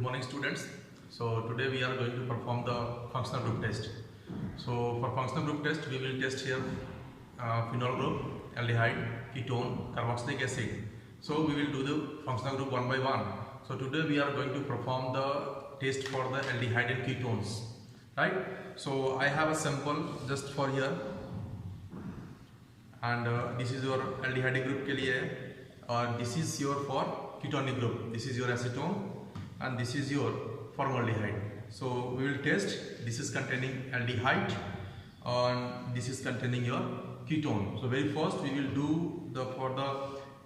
morning students. So today we are going to perform the functional group test. So for functional group test we will test here phenol group, aldehyde, ketone, carboxylic acid. So we will do the functional group one by one. So today we are going to perform the test for the aldehyde and ketones, right? So I have a sample just for here, and this is your aldehyde group के लिए, और this is your for ketonic group. This is your acetone and this is your formaldehyde. So we will test. This is containing aldehyde and this is containing your ketone. So very first we will do for the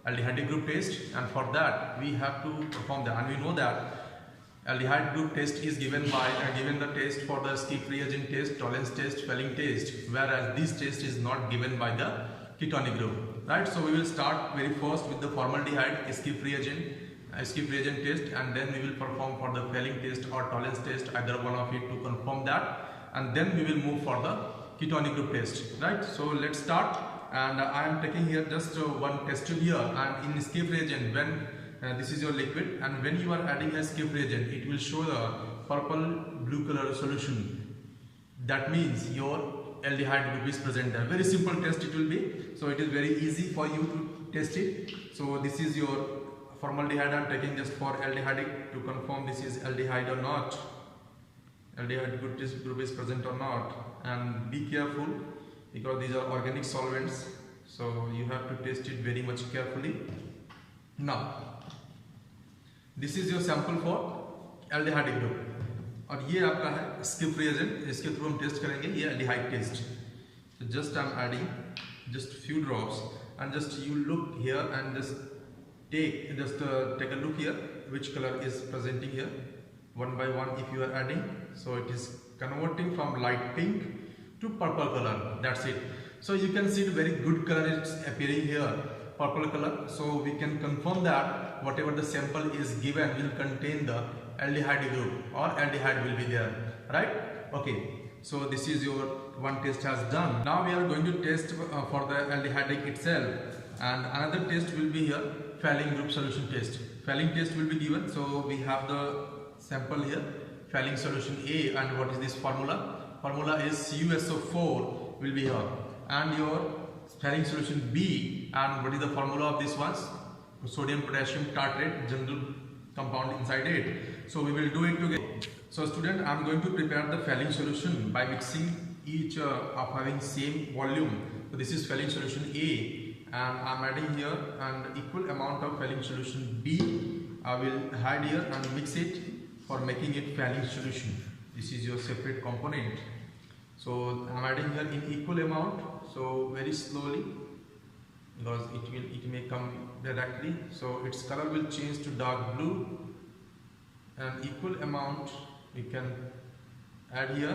aldehyde group test, and for that we have to perform that. And we know that aldehyde group test is given the test for the skip reagent test, tolerance test, Fehling test, whereas this test is not given by the ketonic group, right? So we will start very first with the formaldehyde skip reagent test, and then we will perform for the Fehling test or tolerance test, either one of it, to confirm that, and then we will move for the ketonic group test, right? So let's start, and I am taking here just one test tube here, and in skip reagent, when this is your liquid, and when you are adding a skip reagent, it will show the purple blue color solution. That means your aldehyde group is present there. Very simple test it will be, so it is very easy for you to test it. So this is your formaldehyde. I am taking just for aldehyde to confirm this is aldehyde or not, aldehyde group is present or not. And be careful because these are organic solvents, so you have to test it very much carefully. Now this is your sample for aldehyde group, और ये आपका है skip reagent, इसके through हम test करेंगे ये aldehyde test. So just I am adding just few drops, and just you look here and just take a look here which color is presenting here one by one. If you are adding, so it is converting from light pink to purple color. That's it. So you can see the very good color is appearing here, purple color. So we can confirm that whatever the sample is given will contain the aldehyde group, or aldehyde will be there, right? Okay, so this is your one test has done. Now we are going to test for the aldehyde itself, and another test will be here, Fehling group solution test. Fehling test will be given. So we have the sample here, Fehling solution A, and what is this formula? Formula is CuSO4 will be here, and your Fehling solution B, and what is the formula of this one? Sodium potassium tartrate, general compound inside it. So we will do it together. So student, I am going to prepare the Fehling solution by mixing each of having same volume. So this is Fehling solution A, and I am adding here an equal amount of Fehling solution B. I will add here and mix it for making it Fehling solution. This is your separate component. So I am adding here in equal amount, so very slowly, because it may come directly. So its color will change to dark blue, and equal amount we can add here.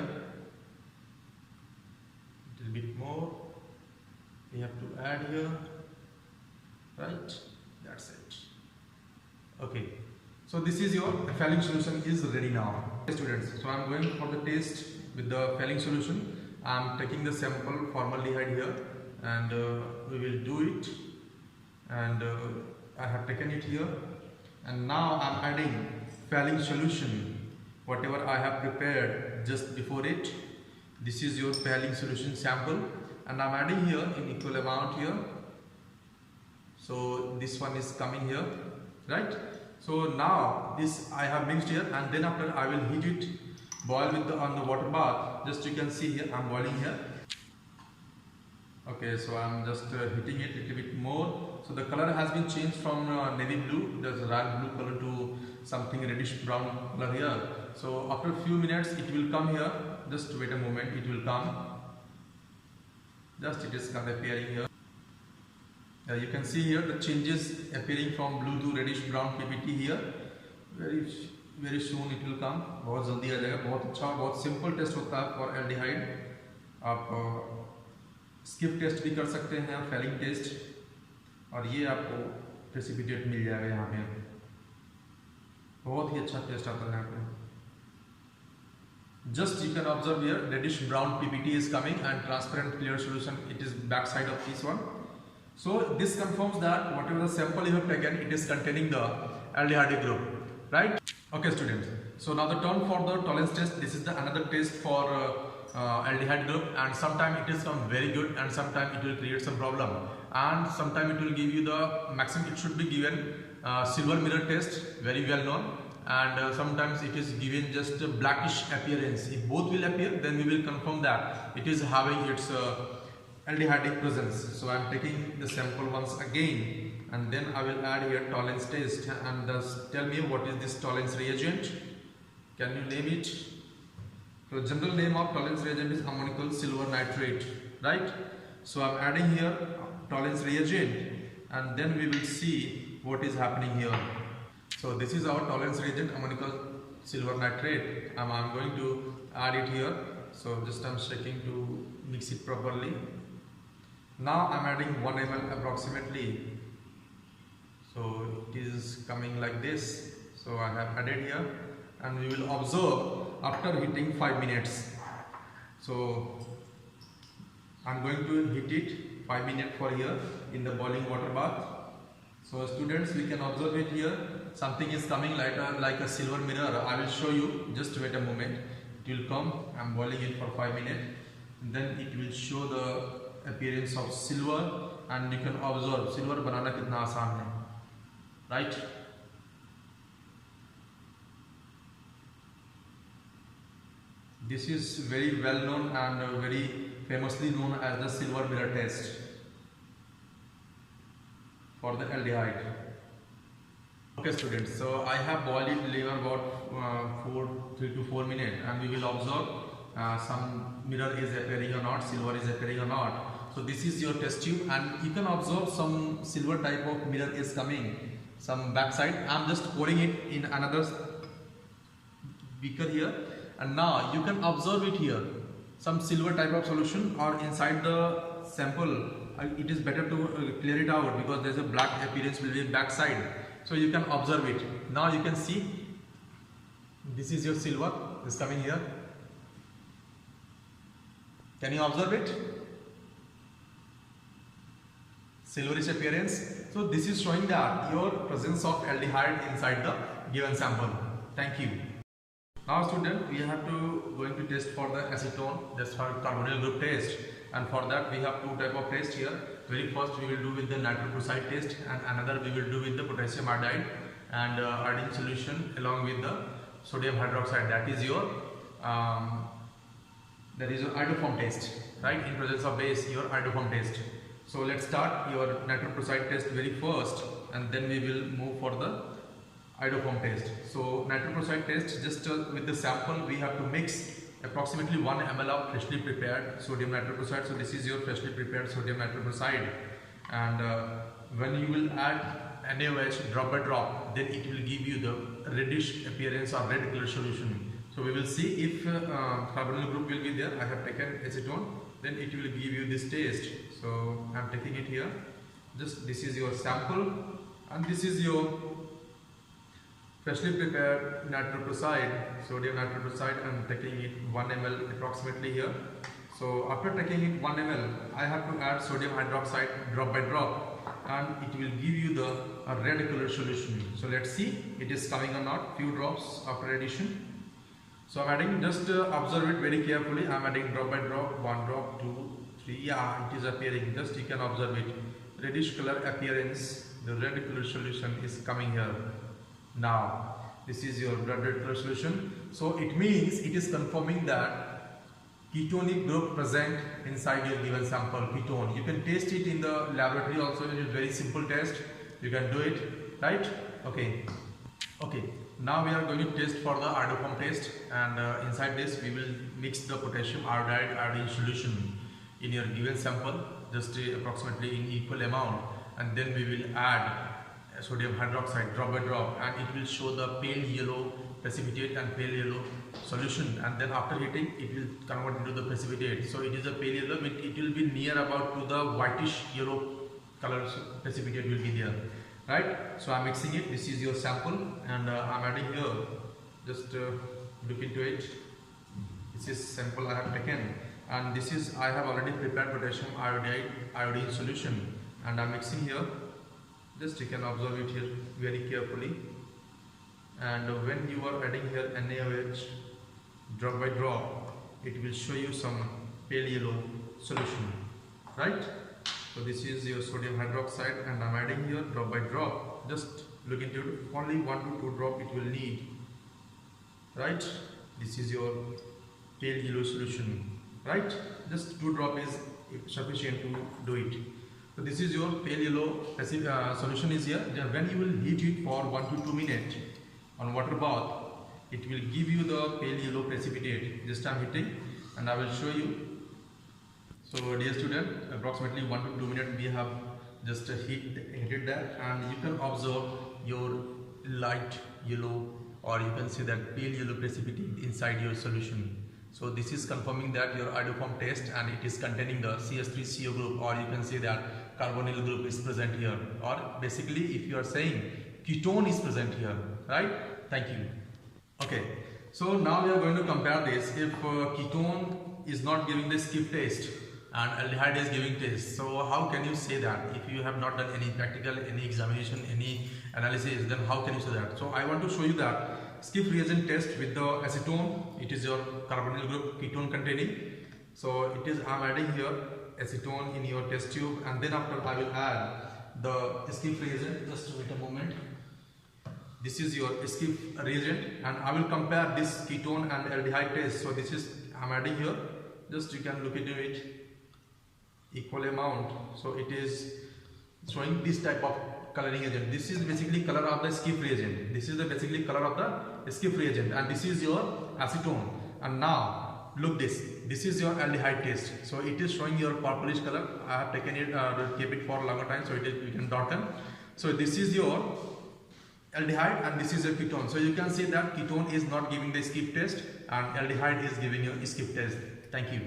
A little bit more we have to add here, right? That's it. Okay, so this is your Fehling solution is ready now, students. So I am going for the test with the Fehling solution. I am taking the sample formaldehyde here, and we will do it, and I have taken it here, and now I am adding Fehling solution, whatever I have prepared just before it. This is your Fehling solution sample, and I am adding here in equal amount here. So this one is coming here, right? So now this I have mixed here, and then after I will heat it, boil with on the water bath. Just you can see here I am boiling here. Okay, so I am just heating it a little bit more. So the color has been changed from navy blue, there's a rag blue color, to something reddish brown color here. So after a few minutes it will come here. Just wait a moment, it will come. Just it is kind of appearing here. You can see here the changes appearing from blue to reddish brown PPT here. Very soon it will come. बहुत जल्दी आ जाएगा. बहुत अच्छा, बहुत simple test होता है for aldehyde. आप skip test भी कर सकते हैं, Fehling test, और ये आपको precipitate मिल जाएगा यहाँ पे. बहुत ही अच्छा टेस्ट आता है यहाँ पे. Just you can observe here reddish brown PPT is coming, and transparent clear solution, it is back side of this one. So this confirms that whatever the sample you have taken, it is containing the aldehyde group, right? Okay students, so now the turn for the tolerance test. This is the another test for aldehyde group, and sometimes it is come very good and sometimes it will create some problem, and sometimes it will give you the maximum. It should be given silver mirror test, very well known, and sometimes it is given just a blackish appearance. If both will appear, then we will confirm that it is having its aldehydic presence. So I am taking the sample once again, and then I will add here tolerance test, and thus tell me what is this tolerance reagent. Can you name it? So general name of tolerance reagent is ammonical silver nitrate, right? So I am adding here tolerance reagent, and then we will see what is happening here. So this is our tolerance reagent, ammonical silver nitrate, and I am going to add it here. So just I am checking to mix it properly. Now I am adding 1 ml approximately. So it is coming like this. So I have added here, and we will observe after heating 5 minutes. So I am going to heat it 5 minutes for here in the boiling water bath. So students, we can observe it here. Something is coming like a silver mirror. I will show you. Just wait a moment. It will come. I am boiling it for 5 minutes. Then it will show the appearance of silver, and you can observe silver banana kitna aasan hai, right? This is very well known and very famously known as the silver mirror test for the aldehyde. Okay students, so I have boiled it liver about 3 to 4 minutes, and we will observe some mirror is appearing or not, silver is appearing or not. So this is your test tube, and you can observe some silver type of mirror is coming, some backside. I am just pouring it in another beaker here, and now you can observe it here. Some silver type of solution or inside the sample. It is better to clear it out because there is a black appearance will be backside. So you can observe it. Now you can see this is your silver is coming here. Can you observe it? Silverish appearance. So this is showing that your presence of aldehyde inside the given sample. Thank you. Now student, we have to going to test for the acetone, that's for carbonyl group test, and for that we have two type of test here. Very first we will do with the nitric oxide test, and another we will do with the potassium iodide and iodine solution along with the sodium hydroxide. That is your iodoform test, right? In presence of base, your iodoform test. So let's start your nitric oxide test very first, and then we will move for the iodoform test. So nitric oxide test, just with the sample we have to mix approximately 1 ml of freshly prepared sodium nitric oxide. So this is your freshly prepared sodium nitric oxide, and when you will add NaOH drop by drop, then it will give you the reddish appearance or red color solution. So we will see if carbonyl group will be there. I have taken acetone, then it will give you this taste. So I am taking it here. Just this is your sample, and this is your freshly prepared nitric oxide, sodium nitric oxide. I am taking it 1 ml approximately here. So after taking it 1 ml, I have to add sodium hydroxide drop by drop, and it will give you the red color solution. So let's see it is coming or not. Few drops after addition. So I am adding, just observe it very carefully. I am adding drop by drop, 1 drop, 2, 3. Yeah, it is appearing. Just you can observe it. Reddish color appearance. The red color solution is coming here. Now this is your blood red color solution. So it means it is confirming that ketonic group present inside your given sample, ketone. You can taste it in the laboratory also. It is very simple test. You can do it, right? Okay. Now we are going to test for the iodoform test, and inside this we will mix the potassium iodide iodine solution in your given sample, just approximately in equal amount, and then we will add sodium hydroxide drop by drop, and it will show the pale yellow precipitate and pale yellow solution, and then after heating it will convert into the precipitate. So it is a pale yellow, it will be near about to the whitish yellow color precipitate will be there, right? So I am mixing it. This is your sample, and I am adding here. Just look into it. This is sample I have taken, and this is I have already prepared potassium iodine solution, and I am mixing here. Just you can observe it here very carefully, and when you are adding here NaOH drop by drop, it will show you some pale yellow solution, right? So this is your sodium hydroxide and I'm adding here drop by drop. Just look into it, only 1 to 2 drop it will need, right? This is your pale yellow solution, right? Just 2 drop is sufficient to do it. So this is your pale yellow solution is here. Then when you will heat it for 1 to 2 minutes on water bath, it will give you the pale yellow precipitate. Just I'm heating and I will show you. So dear student, approximately 1 to 2 minutes we have just heated that, and you can observe your light yellow, or you can see that pale yellow precipitate inside your solution. So this is confirming that your iodoform test and it is containing the CH3CO group, or you can say that carbonyl group is present here, or basically if you are saying ketone is present here, right? Thank you. Okay, so now we are going to compare this. If ketone is not giving the skip test and aldehyde is giving test, so how can you say that? If you have not done any practical, any examination, any analysis, then how can you say that? So I want to show you that skip reagent test with the acetone. It is your carbonyl group ketone containing. So it is, I am adding here acetone in your test tube, and then after I will add the skip reagent. Just wait a moment. This is your skip reagent and I will compare this ketone and aldehyde test. So this is, I am adding here, just you can look into it, equal amount. So it is showing this type of coloring agent. This is basically color of the skip reagent. This is the basically color of the skip reagent, and this is your acetone. And now look this. This is your aldehyde test. So it is showing your purplish color. I have taken it, keep it for longer time, so it is, you can darken. So this is your aldehyde and this is a ketone. So you can see that ketone is not giving the skip test and aldehyde is giving you a skip test. Thank you.